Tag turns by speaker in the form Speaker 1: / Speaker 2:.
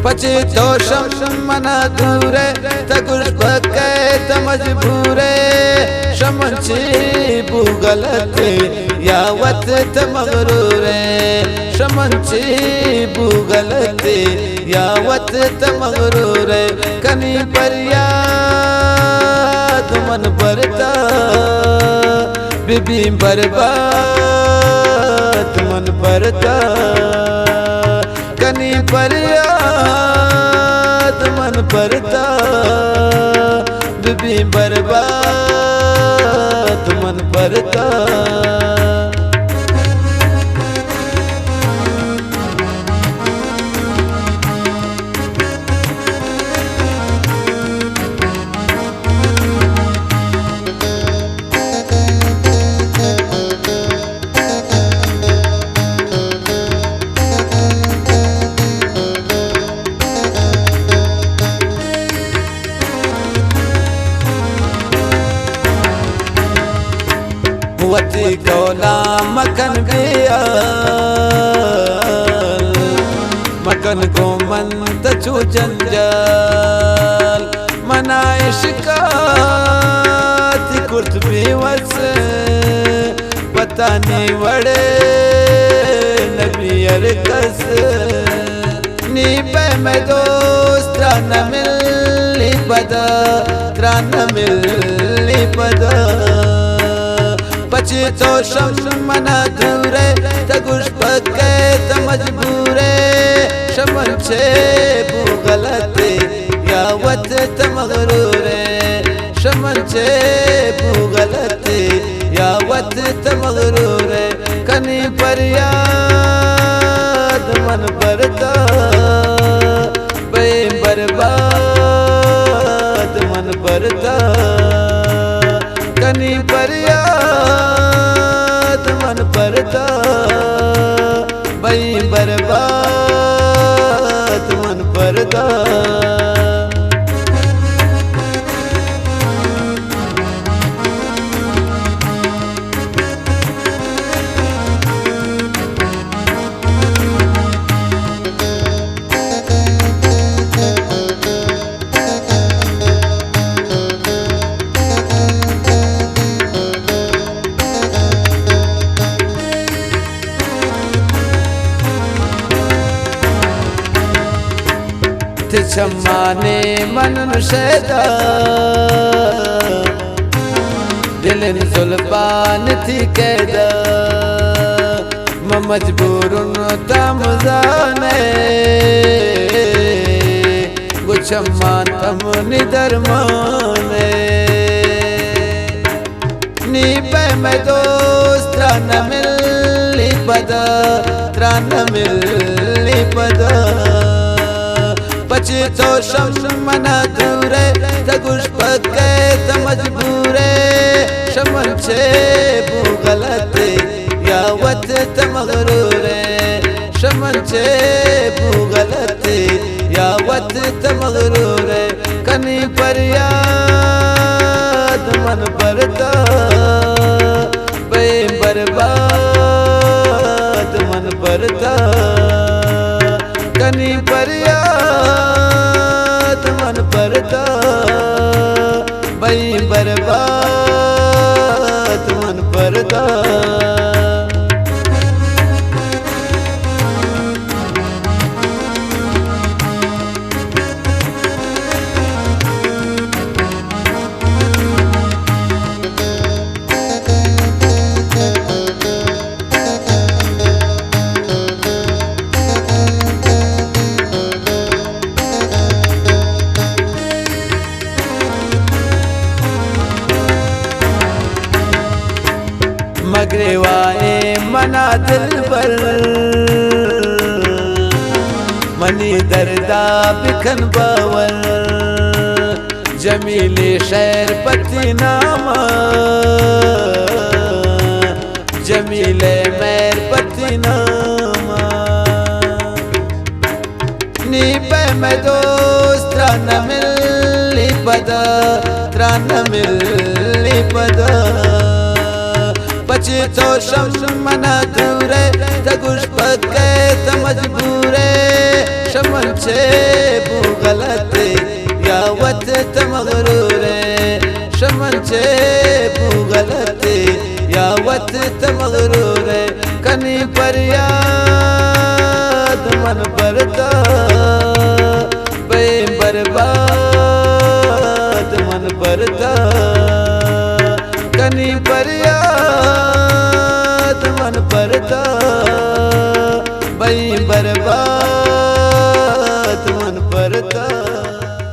Speaker 1: पची दोषम मन दूरे तगुश बके तमजबूरे शमंची बुगलते यावत तमगरूरे शमंची बुगलते यावत तमगरूरे कनी परियाद मन परता बीबी बर्बाद मन परता कनी परियाद मन परता बीबी बर्बाद मन परता वती कौला मकन गया मकन को मन तू जंजाल मनाइश का कुर्त बेवस पता नहीं वड़े नबी अरकस नी पे में दोस्त न मिली पदा त्रान मिली पदा पची तो शम मना दूरे तगुश पके तमजबूरे शमन छे बुगलते यावत तमगरूरे शमन छे बुगलते यावत तमगरूरे कनी परियाद मन परता बे बर्बाद मन परता कनी परियाद मन परता बई बर्बाद मन परता चम्माने मन नुशैदा दिल जुल्फान थी कैदा मजबूरन तमजाने वो चम्मान तम निदरमाने नी पे में दोस्त न मिली पदा त्रान मिली पदा पची तो शम मना दूरे तगुश पके तमजबूरे शमन छे बुगलते यावत तमगरूरे शमन छे बुगलते यावत तमगरूरे कनी परियाद मन परता बे बर्बाद मन परता कनी परियाद मन परता बई बर्बाद मन परता मगरेवाए मना दिल पर मनी दर्दा बिखन बावल जमीले शहर पति नामा जमीले मैर पति नामा नी पे में दोस्त न मिली पदा त्रान मिली पदा पची तो शम मना दूरे तगुश पके तमजबूरे शम शमनचे गलते यावत तमगरूरे शमनचे गलते यावत तमगरूरे कनी फरियाद मन परता बे बर्बाद मन परता कनी फरियाद